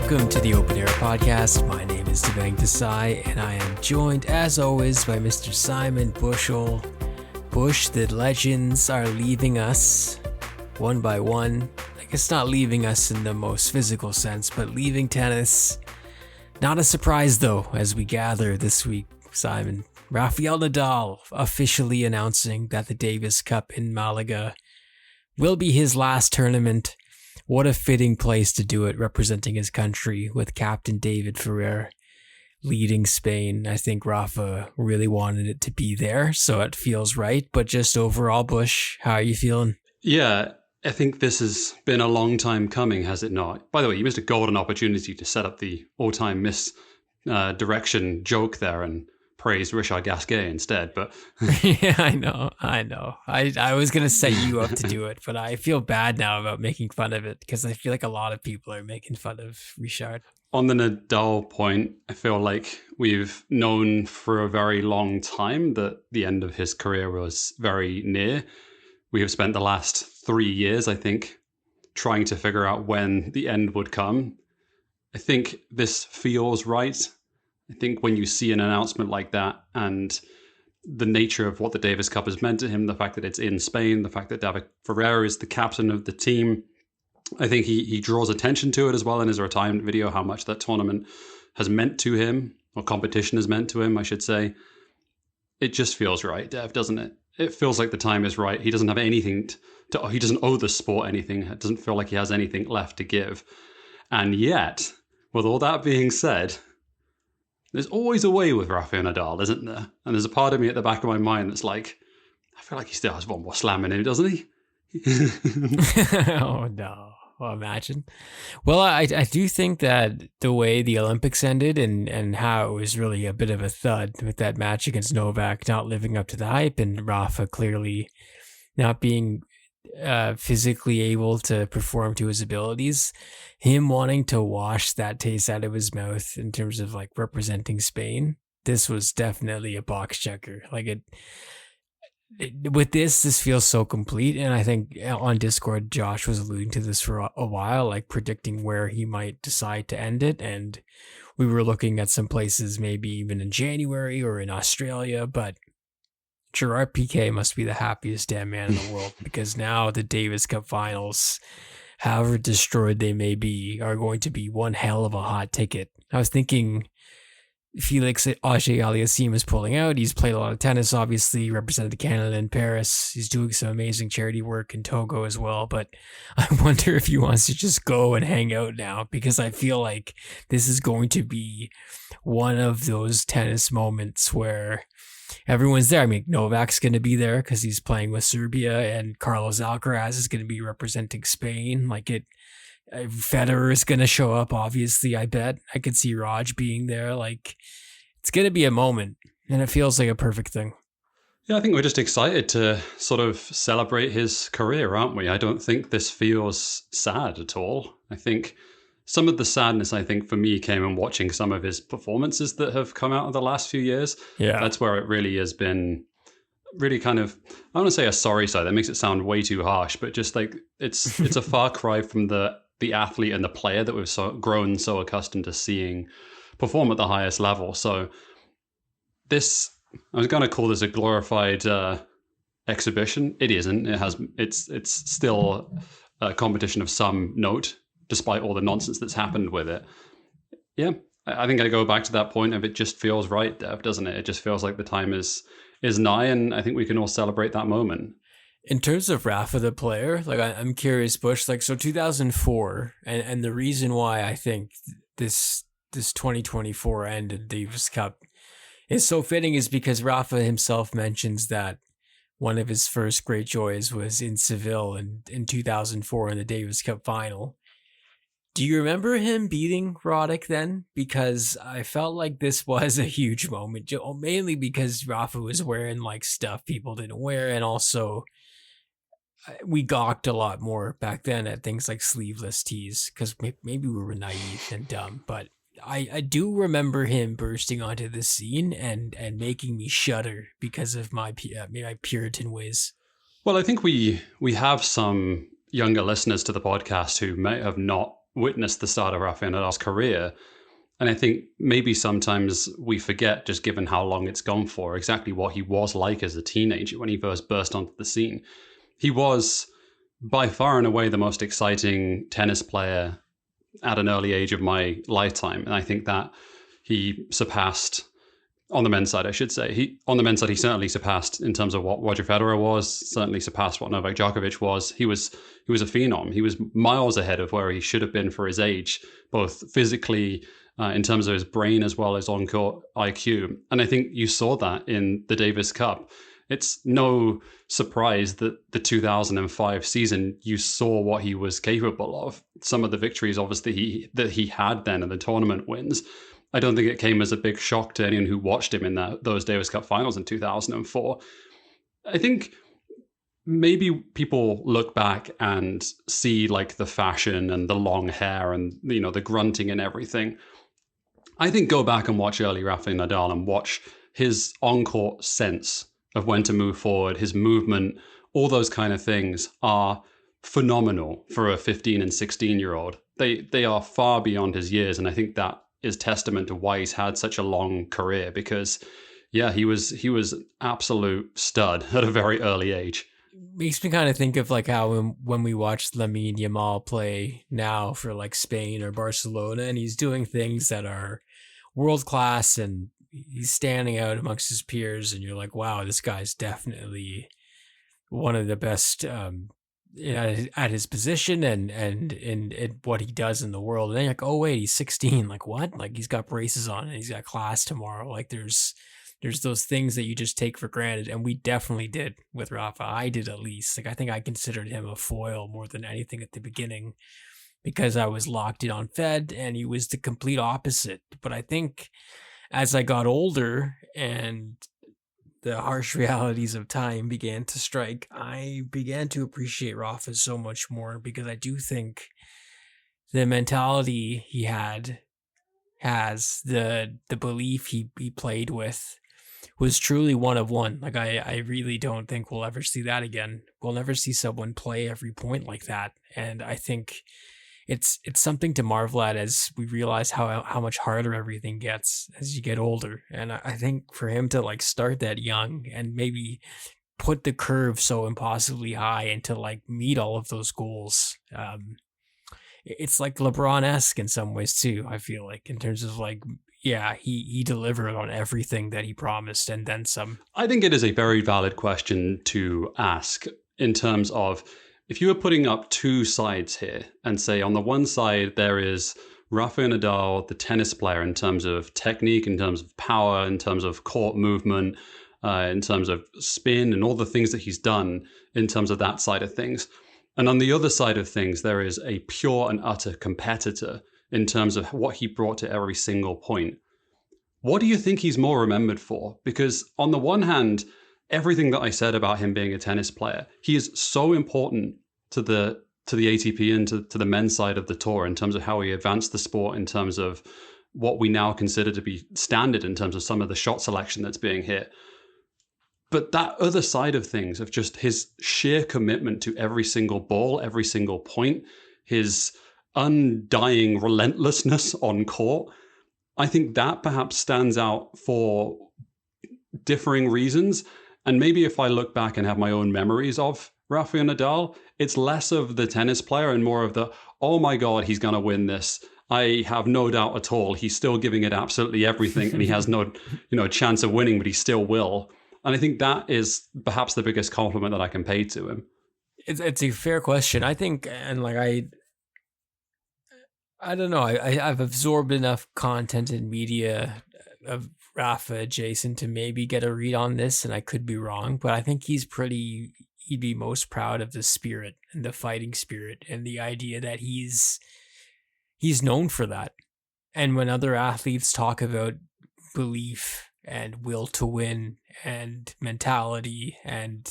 Welcome to the Open Air Podcast. My name is Devang and Simon, and I am joined, as always, by Mr. Simon Bushell. Bush, the legends are leaving us one by one. I guess not leaving us in the most physical sense, but leaving tennis. Not a surprise, though, as we gather this week, Simon. Rafael Nadal officially announcing that the Davis Cup in Malaga will be his last tournament. What a fitting place to do it, representing his country with Captain David Ferrer leading Spain. I think Rafa really wanted it to be there, so it feels right. But just overall, Bush, how are you feeling? Yeah, I think this has been a long time coming, has it not? By the way, you missed a golden opportunity to set up the all-time misdirection joke there and praise Richard Gasquet instead, but Yeah, I know. I was going to set you up to do it, but I feel bad now about making fun of it because I feel like a lot of people are making fun of Richard. On the Nadal point, I feel like we've known for a very long time that the end of his career was very near. We have spent the last 3 years, I think, trying to figure out when the end would come. I think this feels right. I think when you see an announcement like that and the nature of what the Davis Cup has meant to him, the fact that it's in Spain, the fact that David Ferrer is the captain of the team, I think he draws attention to it as well in his retirement video, how much that tournament has meant to him, or competition has meant to him, I should say. It just feels right, Dev, doesn't it? It feels like the time is right. He doesn't have anything he doesn't owe the sport anything. It doesn't feel like he has anything left to give. And yet, with all that being said, there's always a way with Rafael Nadal, isn't there? And there's a part of me at the back of my mind that's like, I feel like he still has one more slam in him, doesn't he? Oh, no. Well, imagine. Well, I do think that the way the Olympics ended and how it was really a bit of a thud with that match against Novak not living up to the hype and Rafa clearly not being physically able to perform to his abilities, him wanting to wash that taste out of his mouth in terms of like representing Spain, this was definitely a box checker. Like with this feels so complete. And I think on Discord, Josh was alluding to this for a while, like predicting where he might decide to end it. And we were looking at some places, maybe even in January or in Australia, but Gerard Piqué must be the happiest damn man in the world because now the Davis Cup finals, however destroyed they may be, are going to be one hell of a hot ticket. I was thinking Felix Auger-Aliassime is pulling out. He's played a lot of tennis, obviously, represented Canada in Paris. He's doing some amazing charity work in Togo as well. But I wonder if he wants to just go and hang out now because I feel like this is going to be one of those tennis moments where everyone's there. I mean, Novak's going to be there because he's playing with Serbia, and Carlos Alcaraz is going to be representing Spain. Federer is going to show up, obviously, I bet. I could see Raj being there. Like, it's going to be a moment, and it feels like a perfect thing. Yeah, I think we're just excited to sort of celebrate his career, aren't we? I don't think this feels sad at all. I think some of the sadness, I think, for me came in watching some of his performances that have come out of the last few years. Yeah. That's where it really has been really kind of, I want to say a sorry side. That makes it sound way too harsh, but just like it's a far cry from the athlete and the player that we've grown so accustomed to seeing perform at the highest level. So this, I was going to call this a glorified exhibition. It isn't. It's still a competition of some note, despite all the nonsense that's happened with it. Yeah, I think I go back to that point of it just feels right, Dev, doesn't it? It just feels like the time is nigh, and I think we can all celebrate that moment. In terms of Rafa, the player, like I'm curious, Bush, like, so 2004, and the reason why I think this 2024 end of Davis Cup is so fitting is because Rafa himself mentions that one of his first great joys was in Seville in 2004 in the Davis Cup final. Do you remember him beating Roddick then? Because I felt like this was a huge moment, mainly because Rafa was wearing like stuff people didn't wear, and also we gawked a lot more back then at things like sleeveless tees because maybe we were naive and dumb. But I do remember him bursting onto the scene and making me shudder because of my Puritan ways. Well, I think we have some younger listeners to the podcast who may have not witnessed the start of Rafael Nadal's career. And I think maybe sometimes we forget, just given how long it's gone for, exactly what he was like as a teenager when he first burst onto the scene. He was by far and away the most exciting tennis player at an early age of my lifetime. And I think that he surpassed, on the men's side, I should say, on the men's side, he certainly surpassed in terms of what Roger Federer was, certainly surpassed what Novak Djokovic was. He was a phenom. He was miles ahead of where he should have been for his age, both physically, in terms of his brain, as well as on-court IQ. And I think you saw that in the Davis Cup. It's no surprise that the 2005 season, you saw what he was capable of. Some of the victories, obviously, that he had then, and the tournament wins, I don't think it came as a big shock to anyone who watched him in those Davis Cup finals in 2004. I think maybe people look back and see like the fashion and the long hair and, you know, the grunting and everything. I think go back and watch early Rafael Nadal and watch his on-court sense of when to move forward, his movement, all those kind of things are phenomenal for a 15 and 16-year-old. They are far beyond his years, and I think that is testament to why he's had such a long career, because yeah, he was an absolute stud at a very early age. Makes me kind of think of like how when we watch Lamine Yamal play now for like Spain or Barcelona, and he's doing things that are world class and he's standing out amongst his peers, and you're like, wow, this guy's definitely one of the best at his position and in what he does in the world. And then you're like, oh wait, he's 16. Like what? Like he's got braces on and he's got class tomorrow. Like there's those things that you just take for granted, and we definitely did with Rafa. I did, at least. Like I think I considered him a foil more than anything at the beginning, because I was locked in on Fed and he was the complete opposite. But I think as I got older and the harsh realities of time began to strike, I began to appreciate Rafa so much more, because I do think the mentality he has, the belief he played with was truly one of one. Like I really don't think we'll ever see that again. We'll never see someone play every point like that. And I think it's something to marvel at as we realize how much harder everything gets as you get older. And I think for him to like start that young and maybe put the curve so impossibly high and to like meet all of those goals, it's like LeBron-esque in some ways too, I feel like, in terms of like, yeah, he delivered on everything that he promised and then some. I think it is a very valid question to ask, in terms of, if you were putting up two sides here and say on the one side there is Rafael Nadal, the tennis player, in terms of technique, in terms of power, in terms of court movement, in terms of spin and all the things that he's done in terms of that side of things. And on the other side of things, there is a pure and utter competitor in terms of what he brought to every single point. What do you think he's more remembered for? Because on the one hand, everything that I said about him being a tennis player, he is so important to the ATP and to the men's side of the tour in terms of how he advanced the sport, in terms of what we now consider to be standard in terms of some of the shot selection that's being hit. But that other side of things, of just his sheer commitment to every single ball, every single point, his undying relentlessness on court, I think that perhaps stands out for differing reasons. And maybe if I look back and have my own memories of Rafael Nadal, it's less of the tennis player and more of the, oh my God, he's going to win this. I have no doubt at all. He's still giving it absolutely everything, and he has no, chance of winning, but he still will. And I think that is perhaps the biggest compliment that I can pay to him. It's a fair question, I think, and like I don't know. I've absorbed enough content in media of Rafa adjacent to maybe get a read on this, and I could be wrong, but I think he'd be most proud of the spirit and the fighting spirit and the idea that he's known for that. And when other athletes talk about belief and will to win and mentality and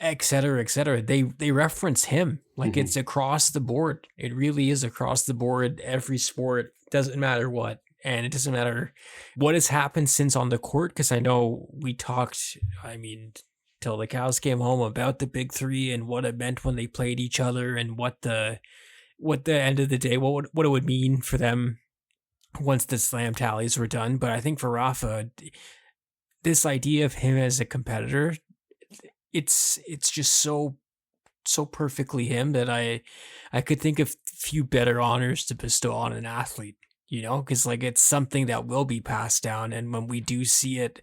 et cetera, they reference him. Like It's across the board. It really is across the board. Every sport, doesn't matter what. And it doesn't matter what has happened since on the court, because I know we talked, till the cows came home about the big three and what it meant when they played each other and what the what the end of the day, what it would mean for them once the slam tallies were done. But I think for Rafa, this idea of him as a competitor, it's just so perfectly him that I could think of few better honors to bestow on an athlete, because like it's something that will be passed down, and when we do see it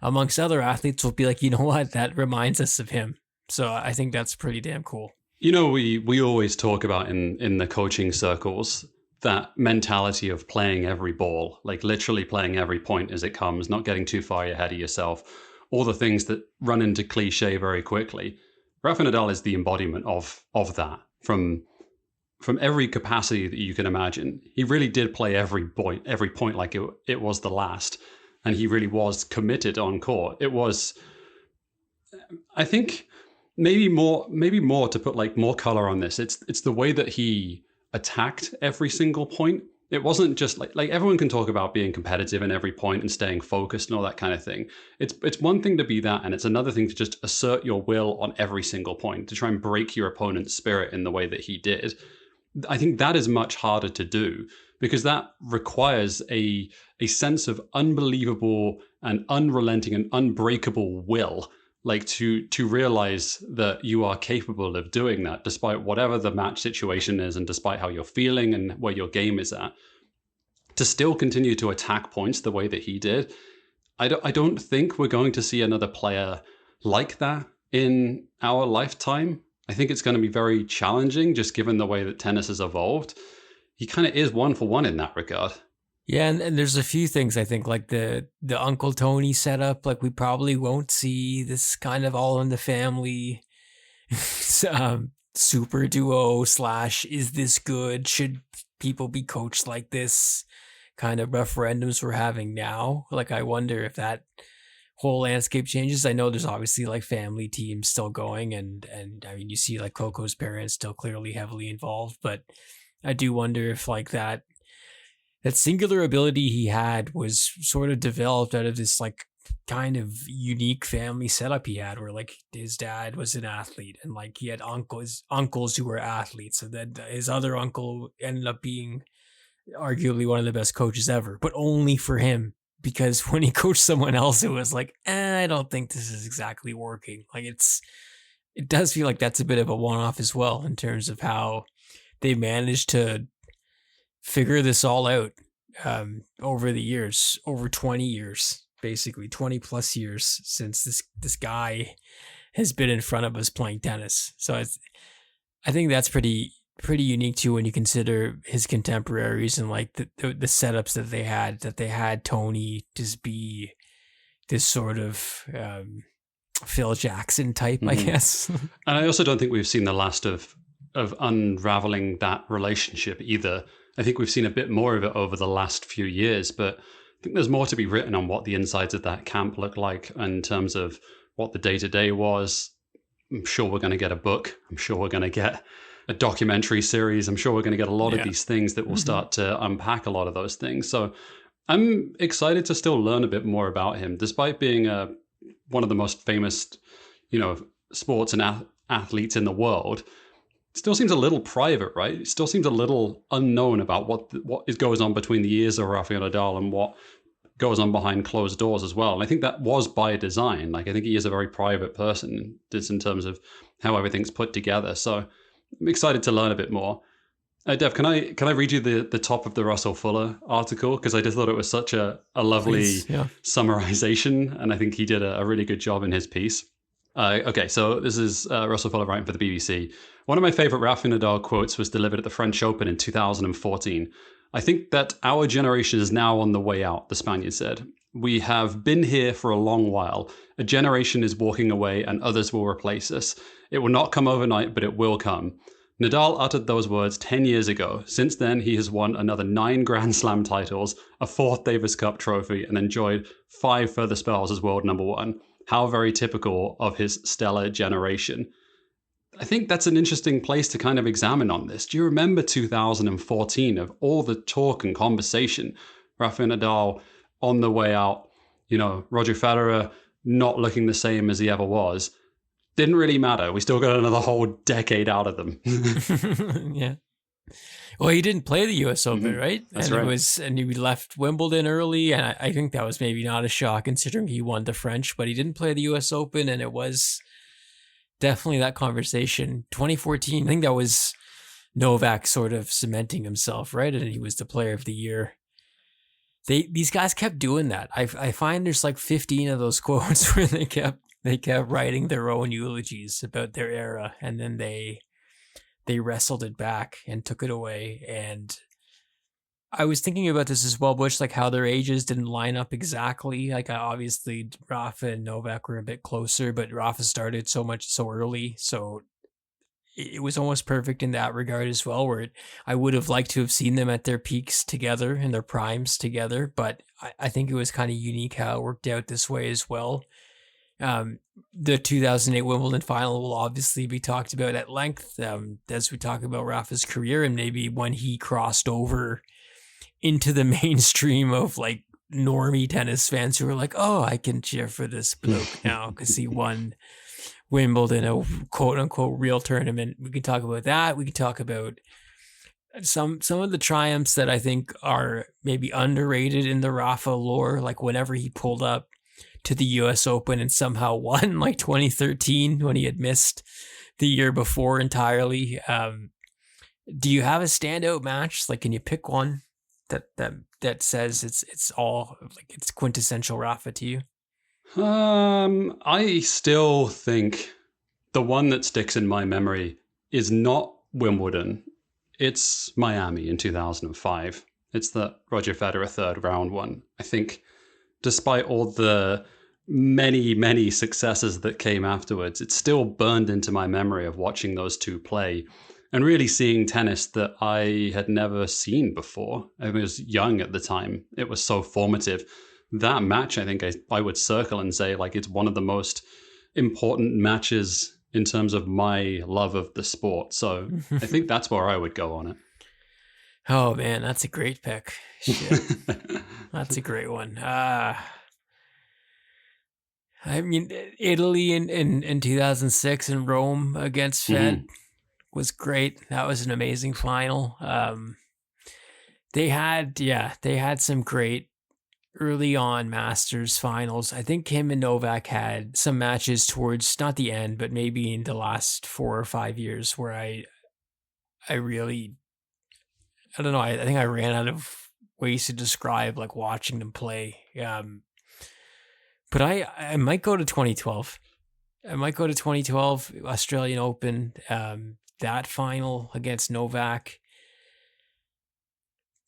amongst other athletes, we'll be like, you know what, that reminds us of him. So I think that's pretty damn cool. We always talk about in the coaching circles that mentality of playing every ball, like literally playing every point as it comes, not getting too far ahead of yourself, all the things that run into cliche very quickly. Rafael Nadal is the embodiment of that from every capacity that you can imagine. He really did play every point like it was the last, and he really was committed on court. It was, I think, maybe more to put like more color on this. It's the way that he attacked every single point. It wasn't just like everyone can talk about being competitive in every point and staying focused and all that kind of thing. It's one thing to be that, and it's another thing to just assert your will on every single point, to try and break your opponent's spirit in the way that he did. I think that is much harder to do because that requires a sense of unbelievable and unrelenting and unbreakable will, like to realize that you are capable of doing that despite whatever the match situation is and despite how you're feeling and where your game is at, to still continue to attack points the way that he did. I don't think we're going to see another player like that in our lifetime. I think it's going to be very challenging just given the way that tennis has evolved. He kind of is one for one in that regard. Yeah, and there's a few things I think, like the Uncle Tony setup. Like we probably won't see this kind of all in the family super duo / is this good? Should people be coached like this? Kind of referendums we're having now. Like I wonder if that whole landscape changes. I know there's obviously like family teams still going, and I mean you see like Coco's parents still clearly heavily involved, but I do wonder if like that singular ability he had was sort of developed out of this like kind of unique family setup he had, where like his dad was an athlete and like he had uncles who were athletes, and then his other uncle ended up being arguably one of the best coaches ever, but only for him, because when he coached someone else, it was like, I don't think this is exactly working. Like it does feel like that's a bit of a one-off as well in terms of how they managed to figure this all out over the years, over 20 years, basically 20 plus years since this guy has been in front of us playing tennis. So I think that's pretty unique too when you consider his contemporaries and like the setups that they had Tony just be this sort of Phil Jackson type, I guess. And I also don't think we've seen the last of unraveling that relationship either. I think we've seen a bit more of it over the last few years, but I think there's more to be written on what the insides of that camp look like in terms of what the day-to-day was. I'm sure we're going to get a book. I'm sure we're going to get a documentary series. I'm sure we're going to get a lot of these things that will start to unpack a lot of those things. So I'm excited to still learn a bit more about him, despite being one of the most famous, sports and athletes in the world. Still seems a little private, right? It still seems a little unknown about what goes on between the ears of Rafael Nadal and what goes on behind closed doors as well. And I think that was by design. Like I think he is a very private person, just in terms of how everything's put together. So I'm excited to learn a bit more. Dev, can I read you the top of the Russell Fuller article? Because I just thought it was such a lovely summarization, and I think he did a really good job in his piece. Okay, so this is Russell Fuller writing for the BBC. One of my favorite Rafael Nadal quotes was delivered at the French Open in 2014. I think that our generation is now on the way out, the Spaniard said. We have been here for a long while. A generation is walking away and others will replace us. It will not come overnight, but it will come. Nadal uttered those words 10 years ago. Since then, he has won another 9 Grand Slam titles, a 4th Davis Cup trophy, and enjoyed 5 further spells as world number 1. How very typical of his stellar generation. I think that's an interesting place to kind of examine on this. Do you remember 2014 of all the talk and conversation? Rafael Nadal on the way out, Roger Federer not looking the same as he ever was. Didn't really matter. We still got another whole decade out of them. Yeah. Well, he didn't play the U.S. Open, right? That's And right. he left Wimbledon early, and I think that was maybe not a shock considering he won the French, but he didn't play the U.S. Open, and it was definitely that conversation. 2014, I think that was Novak sort of cementing himself, right? And he was the Player of the Year. These guys kept doing that. I find there's like 15 of those quotes where they kept writing their own eulogies about their era, and then they wrestled it back and took it away. And I was thinking about this as well, Bush, like how their ages didn't line up exactly. Like obviously Rafa and Novak were a bit closer, but Rafa started so early, so it was almost perfect in that regard as well, where I would have liked to have seen them at their peaks together and their primes together, but I think it was kind of unique how it worked out this way as well. The 2008 Wimbledon final will obviously be talked about at length as we talk about Rafa's career, and maybe when he crossed over into the mainstream of like normie tennis fans who were like, oh, I can cheer for this bloke now because he won Wimbledon, a quote unquote real tournament. We can talk about that. We can talk about some of the triumphs that I think are maybe underrated in the Rafa lore, like whenever he pulled up to the US Open and somehow won, like 2013 when he had missed the year before entirely. Do you have a standout match? Like, can you pick one that says it's all like it's quintessential Rafa to you? I still think the one that sticks in my memory is not Wimbledon. It's Miami in 2005. It's the Roger Federer third round one. I think despite all the many successes that came afterwards, it's still burned into my memory of watching those two play and really seeing tennis that I had never seen before. I was young at the time. It was so formative. That match, I think I would circle and say like it's one of the most important matches in terms of my love of the sport. So I think that's where I would go on it. Oh man, that's a great pick. Shit. That's a great one. I mean, Italy in 2006 in Rome against Fed was great. That was an amazing final. They had some great early on Masters finals. I think him and Novak had some matches towards not the end, but maybe in the last 4 or 5 years where I really, I don't know. I think I ran out of ways to describe like watching them play. But I might go to 2012. I might go to 2012 Australian Open. That final against Novak.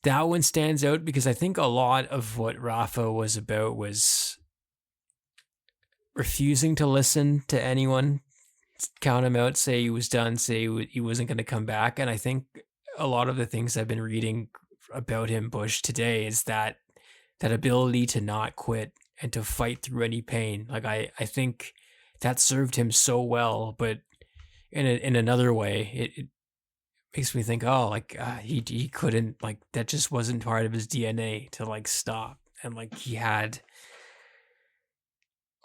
That one stands out because I think a lot of what Rafa was about was refusing to listen to anyone, count him out, say he was done, say he wasn't going to come back. And I think a lot of the things I've been reading about him, Bush, today is that ability to not quit and to fight through any pain. Like I think that served him so well, but in another way, it makes me think, oh, like he couldn't, like that just wasn't part of his DNA to like stop. And like he had,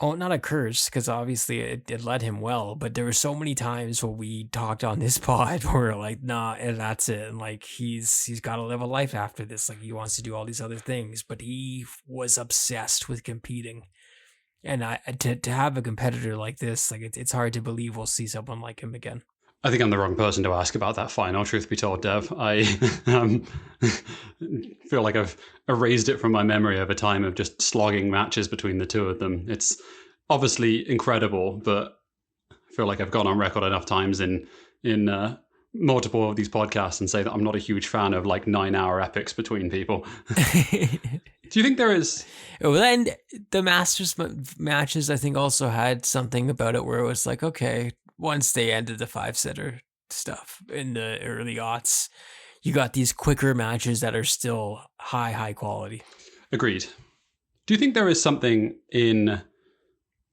not a curse, because obviously it led him well, but there were so many times when we talked on this pod where we're like, nah, and that's it. And like he's got to live a life after this. Like he wants to do all these other things, but he was obsessed with competing. And to have a competitor like this, like it's hard to believe we'll see someone like him again. I think I'm the wrong person to ask about that final, truth be told, Dev. I feel like I've erased it from my memory over time of just slogging matches between the two of them. It's obviously incredible, but I feel like I've gone on record enough times in multiple of these podcasts and say that I'm not a huge fan of like 9-hour epics between people. Do you think there is? Well, and the Masters matches, I think, also had something about it where it was like, okay, once they ended the 5-setter stuff in the early aughts, you got these quicker matches that are still high quality. Agreed. Do you think there is something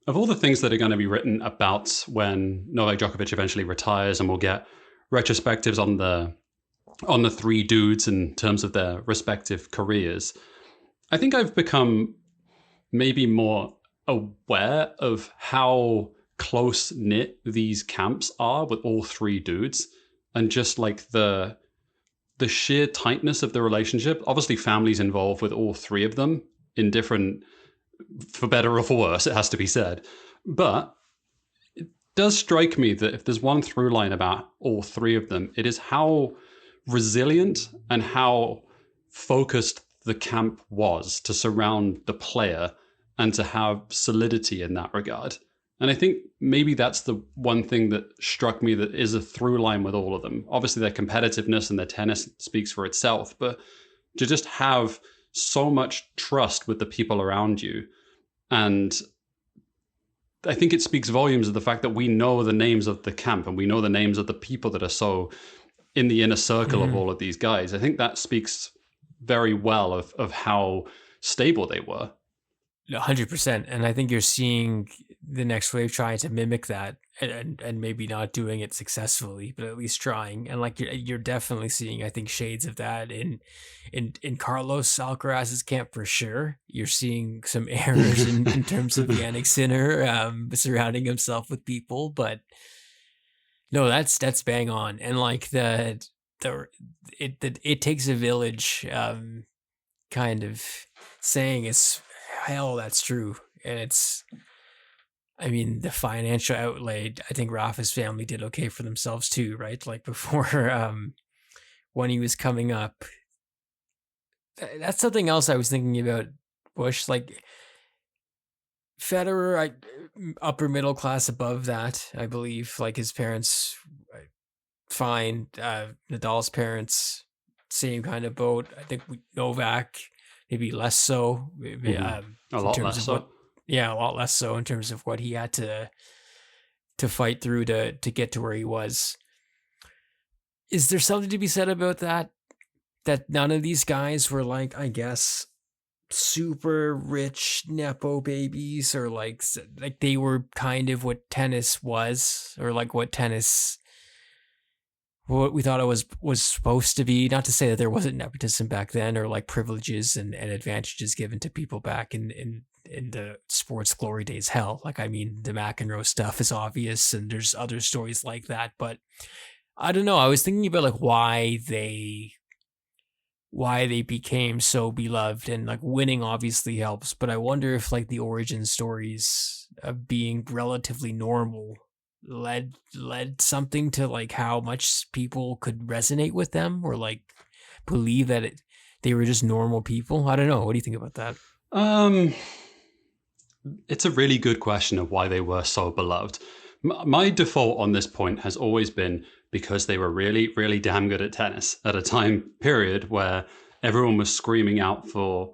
of all the things that are going to be written about when Novak Djokovic eventually retires, and we'll get retrospectives on the three dudes in terms of their respective careers, I think I've become maybe more aware of how close-knit these camps are with all three dudes, and just like the the sheer tightness of the relationship. Obviously, family's involved with all three of them in different, for better or for worse, it has to be said. But it does strike me that if there's one through line about all three of them, it is how resilient and how focused the camp was to surround the player and to have solidity in that regard. And I think maybe that's the one thing that struck me that is a through line with all of them. Obviously, their competitiveness and their tennis speaks for itself, but to just have so much trust with the people around you. And I think it speaks volumes of the fact that we know the names of the camp and we know the names of the people that are so in the inner circle of all of these guys. I think that speaks very well of how stable they were. 100%. And I think you're seeing the next wave trying to mimic that and maybe not doing it successfully, but at least trying. And like you're definitely seeing, I think, shades of that in Carlos Alcaraz's camp for sure. You're seeing some errors in terms of Yannick Sinner surrounding himself with people, but no, that's bang on. And like it takes a village kind of saying is hell, that's true. And it's, I mean, the financial outlay, I think Rafa's family did okay for themselves too, right? Like before, when he was coming up, that's something else I was thinking about, Bush. Like Federer, upper middle class above that, I believe. Like his parents, fine. Nadal's parents, same kind of boat. I think Novak, maybe less so. A lot less so. A lot less so in terms of what he had to fight through to get to where he was. Is there something to be said about that? That none of these guys were like, I guess, super rich Nepo babies, or like they were kind of what tennis was, or like what we thought it was supposed to be. Not to say that there wasn't nepotism back then, or like privileges and advantages given to people back in the sports glory days. Hell, like, I mean, the McEnroe stuff is obvious, and there's other stories like that. But I don't know. I was thinking about like why they became so beloved, and like winning obviously helps. But I wonder if like the origin stories of being relatively normal led something to like how much people could resonate with them, or like believe that they were just normal people. I don't know. What do you think about that? It's a really good question of why they were so beloved. My default on this point has always been because they were really, really damn good at tennis at a time period where everyone was screaming out for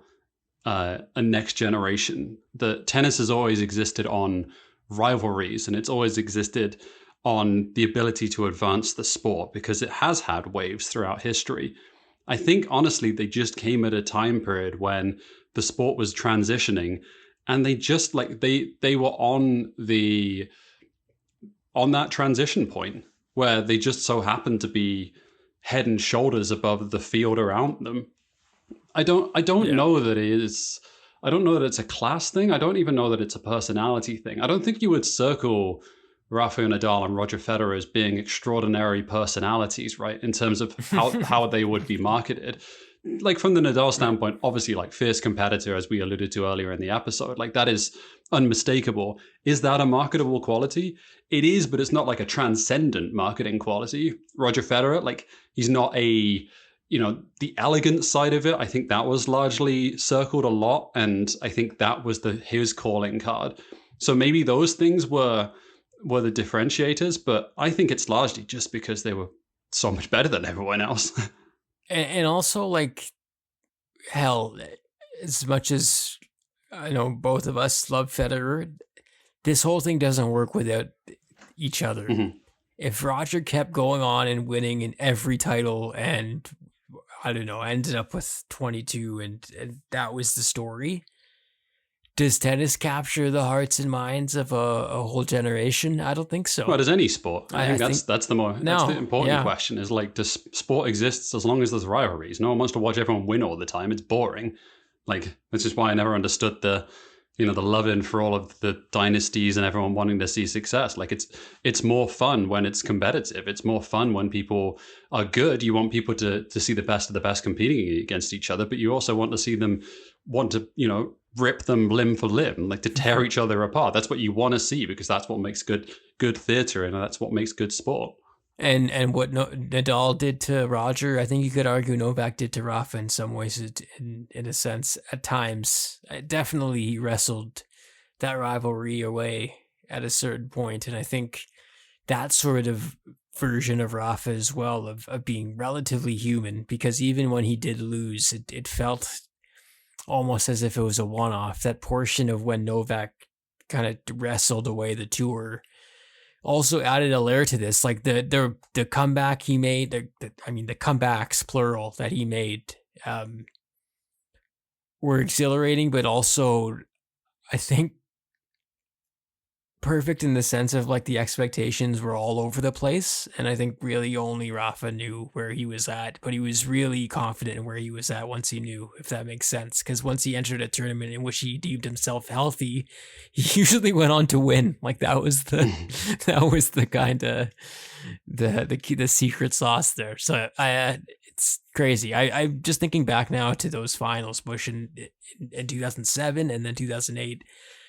a next generation. The tennis has always existed on rivalries, and it's always existed on the ability to advance the sport because it has had waves throughout history. I think honestly they just came at a time period when the sport was transitioning, and they just like they were on that transition point where they just so happened to be head and shoulders above the field around them. I don't know that it is. I don't know that it's a class thing. I don't even know that it's a personality thing. I don't think you would circle Rafael Nadal and Roger Federer as being extraordinary personalities, right? In terms of how they would be marketed. Like from the Nadal standpoint, obviously like fierce competitor, as we alluded to earlier in the episode, like that is unmistakable. Is that a marketable quality? It is, but it's not like a transcendent marketing quality. Roger Federer, like he's not the elegant side of it, I think that was largely circled a lot. And I think that was his calling card. So maybe those things were the differentiators, but I think it's largely just because they were so much better than everyone else. And also, like, hell, as much as I know both of us love Federer, this whole thing doesn't work without each other. Mm-hmm. If Roger kept going on and winning in every title and, I don't know, ended up with 22 and that was the story, does tennis capture the hearts and minds of a whole generation? I don't think so. Well, does any sport? I think that's the important question is like, does sport exist as long as there's rivalries? No one wants to watch everyone win all the time. It's boring. Like, this is why I never understood the the love-in for all of the dynasties and everyone wanting to see success. Like it's more fun when it's competitive. It's more fun when people are good. You want people to see the best of the best competing against each other, but you also want to see them want to, rip them limb for limb, like to tear each other apart. That's what you want to see, because that's what makes good theater, and that's what makes good sport. And what Nadal did to Roger, I think you could argue Novak did to Rafa in some ways, in a sense, at times. Definitely he wrestled that rivalry away at a certain point, and I think that sort of version of Rafa as well, of being relatively human, because even when he did lose, it felt almost as if it was a one-off. That portion of when Novak kind of wrestled away the tour also added a layer to this, like the comeback he made, the comebacks plural that he made were exhilarating, but also I think perfect in the sense of like the expectations were all over the place, and I think really only Rafa knew where he was at, but he was really confident in where he was at once he knew, if that makes sense, because once he entered a tournament in which he deemed himself healthy, he usually went on to win. Like that was the kind of the secret sauce there. So it's crazy. I'm just thinking back now to those finals, Bush in 2007 and then 2008.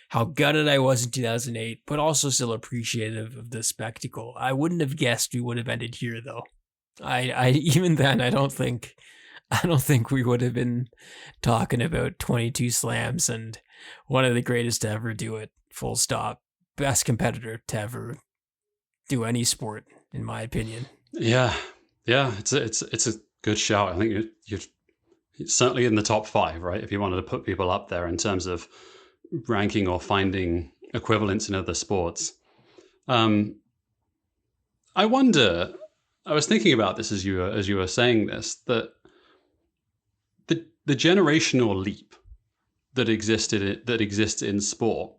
How gutted I was in 2008, but also still appreciative of the spectacle. I wouldn't have guessed we would have ended here, though. I even then, I don't think we would have been talking about 22 slams and one of the greatest to ever do it. Full stop. Best competitor to ever do any sport, in my opinion. Yeah. It's a good shout. I think you're certainly in the top 5, right? If you wanted to put people up there in terms of ranking or finding equivalents in other sports. I wonder, I was thinking about this as you were saying this, that the generational leap that exists in sport,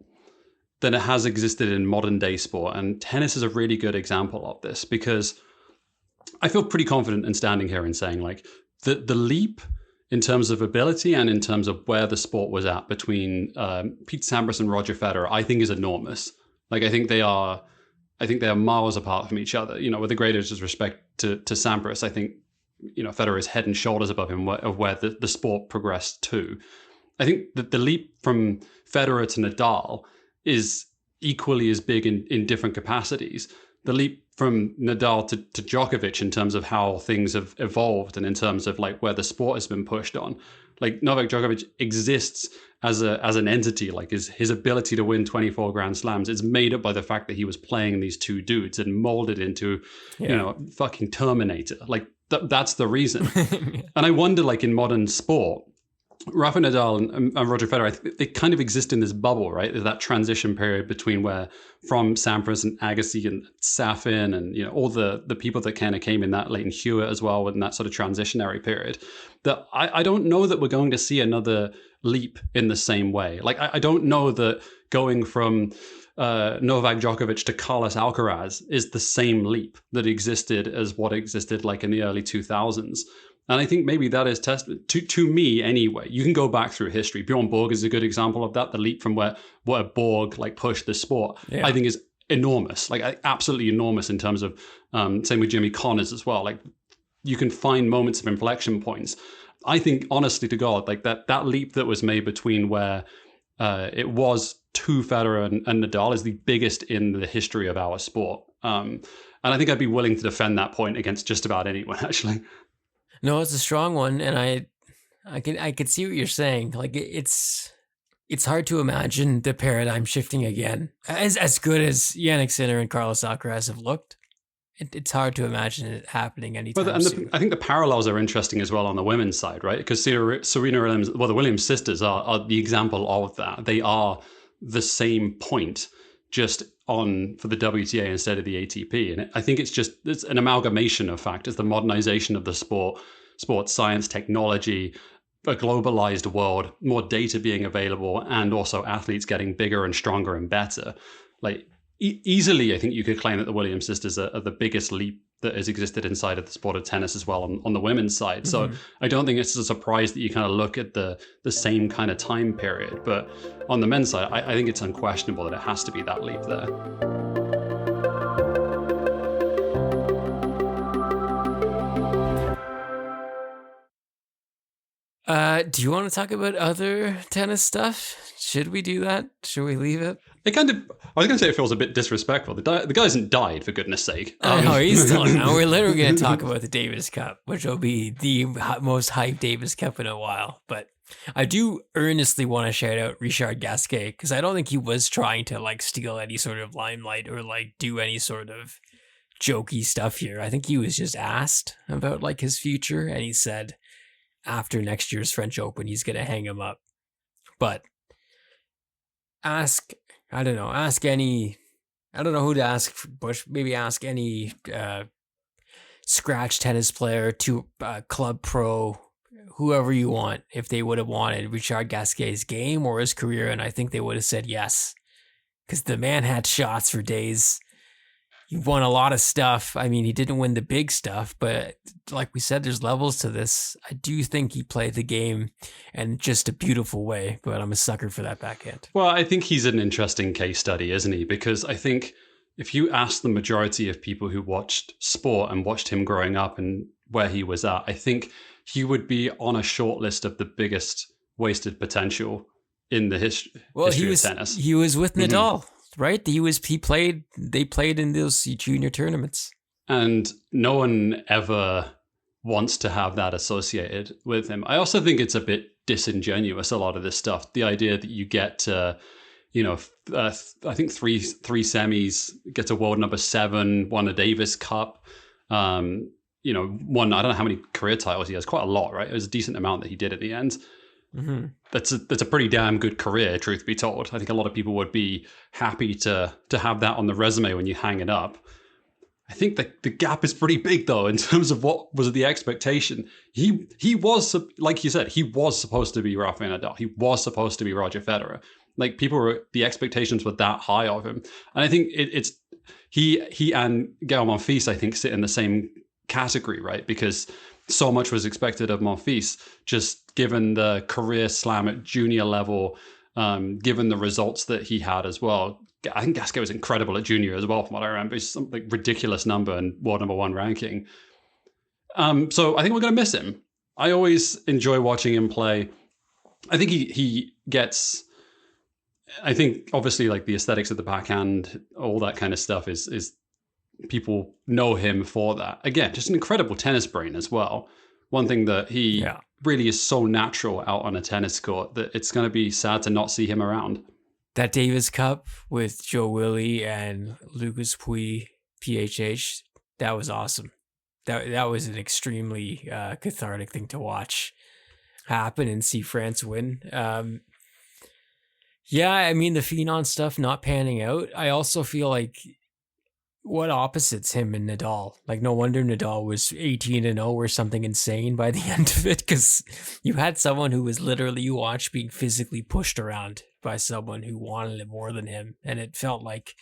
that it has existed in modern day sport, and tennis is a really good example of this, because I feel pretty confident in standing here and saying like the leap in terms of ability and in terms of where the sport was at between Pete Sampras and Roger Federer, I think is enormous. Like I think they are miles apart from each other. With the greatest respect to Sampras, I think Federer is head and shoulders above him of where the sport progressed to. I think that the leap from Federer to Nadal is equally as big in different capacities. The leap from Nadal to Djokovic in terms of how things have evolved and in terms of like where the sport has been pushed on. Like Novak Djokovic exists as an entity, like his ability to win 24 Grand Slams is made up by the fact that he was playing these two dudes and molded into, fucking Terminator. Like that's the reason. And I wonder, like in modern sport, Rafa Nadal and Roger Federer, they kind of exist in this bubble, right? There's that transition period between from Sampras and Agassi and Safin and all the people that kind of came in that, Leighton Hewitt as well, in that sort of transitionary period. That I don't know that we're going to see another leap in the same way. Like I don't know that going from Novak Djokovic to Carlos Alcaraz is the same leap that existed as what existed like in the early 2000s. And I think maybe that is testament to me anyway. You can go back through history. Bjorn Borg is a good example of that. The leap from where Borg like pushed the sport, I think is enormous, like absolutely enormous in terms of same with Jimmy Connors as well. Like you can find moments of inflection points. I think honestly to God, like that leap that was made between where it was to Federer and Nadal is the biggest in the history of our sport. And I think I'd be willing to defend that point against just about anyone, actually. No, it's a strong one, and I could see what you're saying. Like it's hard to imagine the paradigm shifting again. As good as Jannik Sinner and Carlos Alcaraz have looked, it's hard to imagine it happening anytime soon. I think the parallels are interesting as well on the women's side, right? Because Serena Williams, the Williams sisters are the example of that. They are the same point, just on for the WTA instead of the ATP. And I think it's an amalgamation of factors, the modernization of the sports science, technology, a globalized world, more data being available, and also athletes getting bigger and stronger and better. Like easily, I think you could claim that the Williams sisters are the biggest leap that has existed inside of the sport of tennis as well on the women's side. So Mhm. I don't think it's a surprise that you kind of look at the same kind of time period. But on the men's side, I think it's unquestionable that it has to be that leap there. Do you want to talk about other tennis stuff? Should we do that? Should we leave it? It kind of, I was going to say it feels a bit disrespectful. The guy hasn't died, for goodness sake. I know, he's still now. We're literally going to talk about the Davis Cup, which will be the most hyped Davis Cup in a while. But I do earnestly want to shout out Richard Gasquet, because I don't think he was trying to like steal any sort of limelight or like do any sort of jokey stuff here. I think he was just asked about like his future, and he said after next year's French Open, he's going to hang him up. But ask any, I don't know who to ask, Bush, maybe ask any scratch tennis player to club pro, whoever you want, if they would have wanted Richard Gasquet's game or his career, and I think they would have said yes, because the man had shots for days. He won a lot of stuff. I mean, he didn't win the big stuff, but like we said, there's levels to this. I do think he played the game in just a beautiful way, but I'm a sucker for that backhand. Well, I think he's an interesting case study, isn't he? Because I think if you ask the majority of people who watched sport and watched him growing up and where he was at, I think he would be on a short list of the biggest wasted potential in the history of tennis. He was with Nadal. Right? They played in those junior tournaments. And no one ever wants to have that associated with him. I also think it's a bit disingenuous, a lot of this stuff. The idea that you get to, I think three semis, get to world number 7, won a Davis Cup, won, I don't know how many career titles he has, quite a lot, right? It was a decent amount that he did at the end. Mm-hmm. That's a pretty damn good career, truth be told. I think a lot of people would be happy to have that on the resume when you hang it up. I think the gap is pretty big, though, in terms of what was the expectation. He was, like you said, he was supposed to be Rafael Nadal. He was supposed to be Roger Federer. Like, the expectations were that high of him. And I think it's he and Gael Monfils, I think, sit in the same category, right? Because so much was expected of Monfils, just given the career slam at junior level, given the results that he had as well. I think Gasquet was incredible at junior as well, from what I remember. It's some ridiculous number and world number 1 ranking. So I think we're going to miss him. I always enjoy watching him play. I think he gets... I think, obviously, like the aesthetics of the backhand, all that kind of stuff is people know him for that. Again, just an incredible tennis brain as well. One thing that he really is so natural out on a tennis court that it's going to be sad to not see him around. That Davis Cup with Joe Willie and Lucas Pouille, PHH, that was awesome. That was an extremely cathartic thing to watch happen and see France win. I mean, the Phenon stuff not panning out. I also feel like what opposites him and Nadal? Like, no wonder Nadal was 18-0 or something insane by the end of it, because you had someone who was literally, you watched, being physically pushed around by someone who wanted it more than him. And it felt like,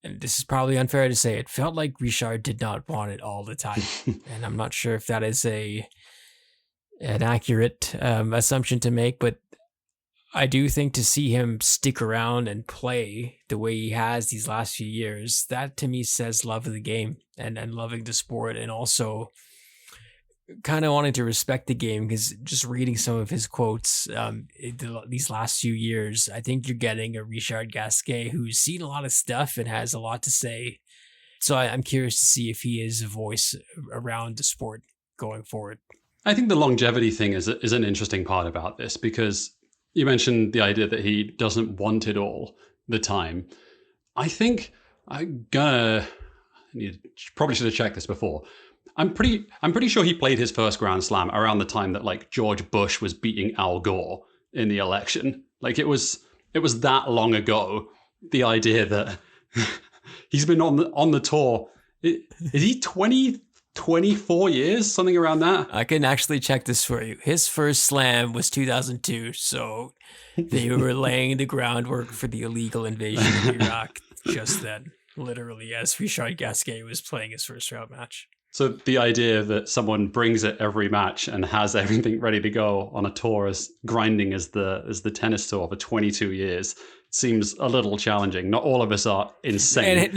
and this is probably unfair to say, it felt like Richard did not want it all the time. And I'm not sure if that is an accurate assumption to make, but I do think to see him stick around and play the way he has these last few years, that to me says love of the game and loving the sport, and also kind of wanting to respect the game, because just reading some of his quotes these last few years, I think you're getting a Richard Gasquet who's seen a lot of stuff and has a lot to say. So I'm curious to see if he is a voice around the sport going forward. I think the longevity thing is an interesting part about this, because you mentioned the idea that he doesn't want it all the time. I think probably should have checked this before. I'm pretty sure he played his first Grand Slam around the time that like George Bush was beating Al Gore in the election. Like it was that long ago. The idea that he's been on the tour. Is he 24 years, something around that? I can actually check this for you. His first slam was 2002, so they were laying the groundwork for the illegal invasion of Iraq just then. literally, as Richard Gasquet was playing his first round match. So the idea that someone brings it every match and has everything ready to go on a tour as grinding as the tennis tour for 22 years seems a little challenging. Not all of us are insane.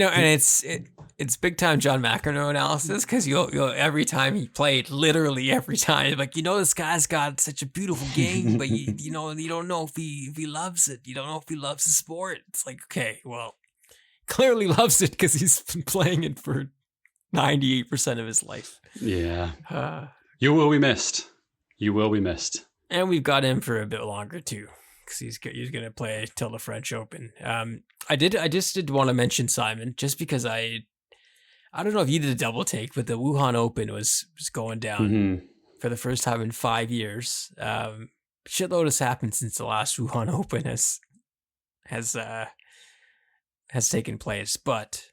It's big time John McEnroe analysis, because you'll every time he played, literally every time, like, this guy's got such a beautiful game, but you don't know if he loves it. You don't know if he loves the sport. It's like, okay, well, clearly loves it because he's been playing it for 98% of his life. Yeah. You will be missed. You will be missed. And we've got him for a bit longer too, because he's going to play till the French Open. I just did want to mention Simon, just because I don't know if you did a double take, but the Wuhan Open was going down for the first time in 5 years. Shitload has happened since the last Wuhan Open has taken place, but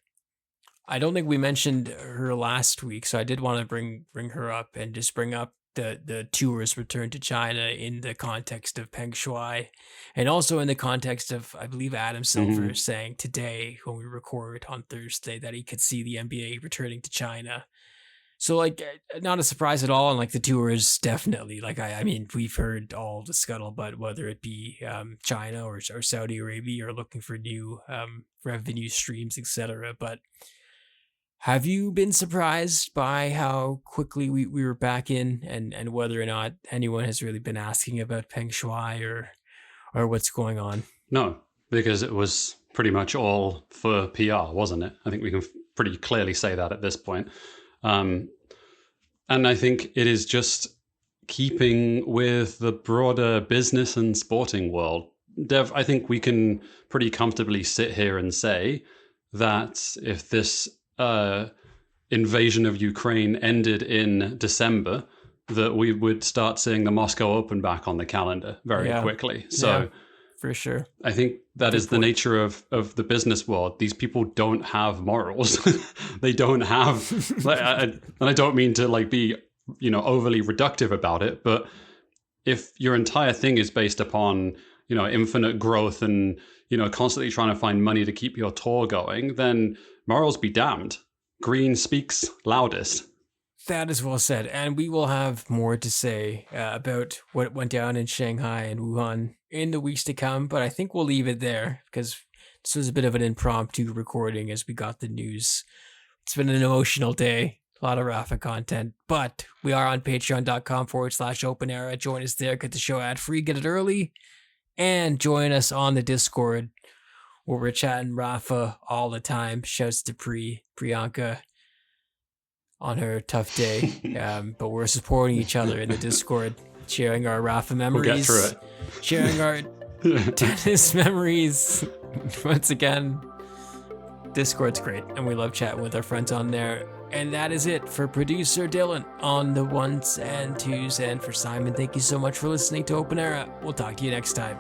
I don't think we mentioned her last week, so I did want to bring her up and just bring up the tour's return to China in the context of Peng Shuai, and also in the context of, I believe, Adam Silver saying today, when we record on Thursday, that he could see the NBA returning to China. So, like, not a surprise at all, and like the tour is definitely, like, I mean, we've heard all the scuttlebutt, whether it be China or Saudi Arabia, or looking for new revenue streams, etc. But have you been surprised by how quickly we were back in, and whether or not anyone has really been asking about Peng Shuai or what's going on? No, because it was pretty much all for PR, wasn't it? I think we can pretty clearly say that at this point. And I think it is just keeping with the broader business and sporting world. Dev, I think we can pretty comfortably sit here and say that if this invasion of Ukraine ended in December, that we would start seeing the Moscow Open back on the calendar very quickly. So for sure, I think that is the nature of the business world. These people don't have morals. They don't have, and I don't mean to like be, overly reductive about it, but if your entire thing is based upon, infinite growth and, constantly trying to find money to keep your tour going, then morals be damned. Green speaks loudest. That is well said. And we will have more to say about what went down in Shanghai and Wuhan in the weeks to come. But I think we'll leave it there, because this was a bit of an impromptu recording as we got the news. It's been an emotional day. A lot of Rafa content. But we are on patreon.com/open era. Join us there. Get the show ad free. Get it early. And join us on the Discord, where we're chatting Rafa all the time. Shouts to Priyanka on her tough day. But we're supporting each other in the Discord, sharing our Rafa memories. We'll get through it. Sharing our tennis memories. Once again, Discord's great, and we love chatting with our friends on there. And that is it for producer Dylan on the ones and twos, and for Simon, thank you so much for listening to Open Era. We'll talk to you next time.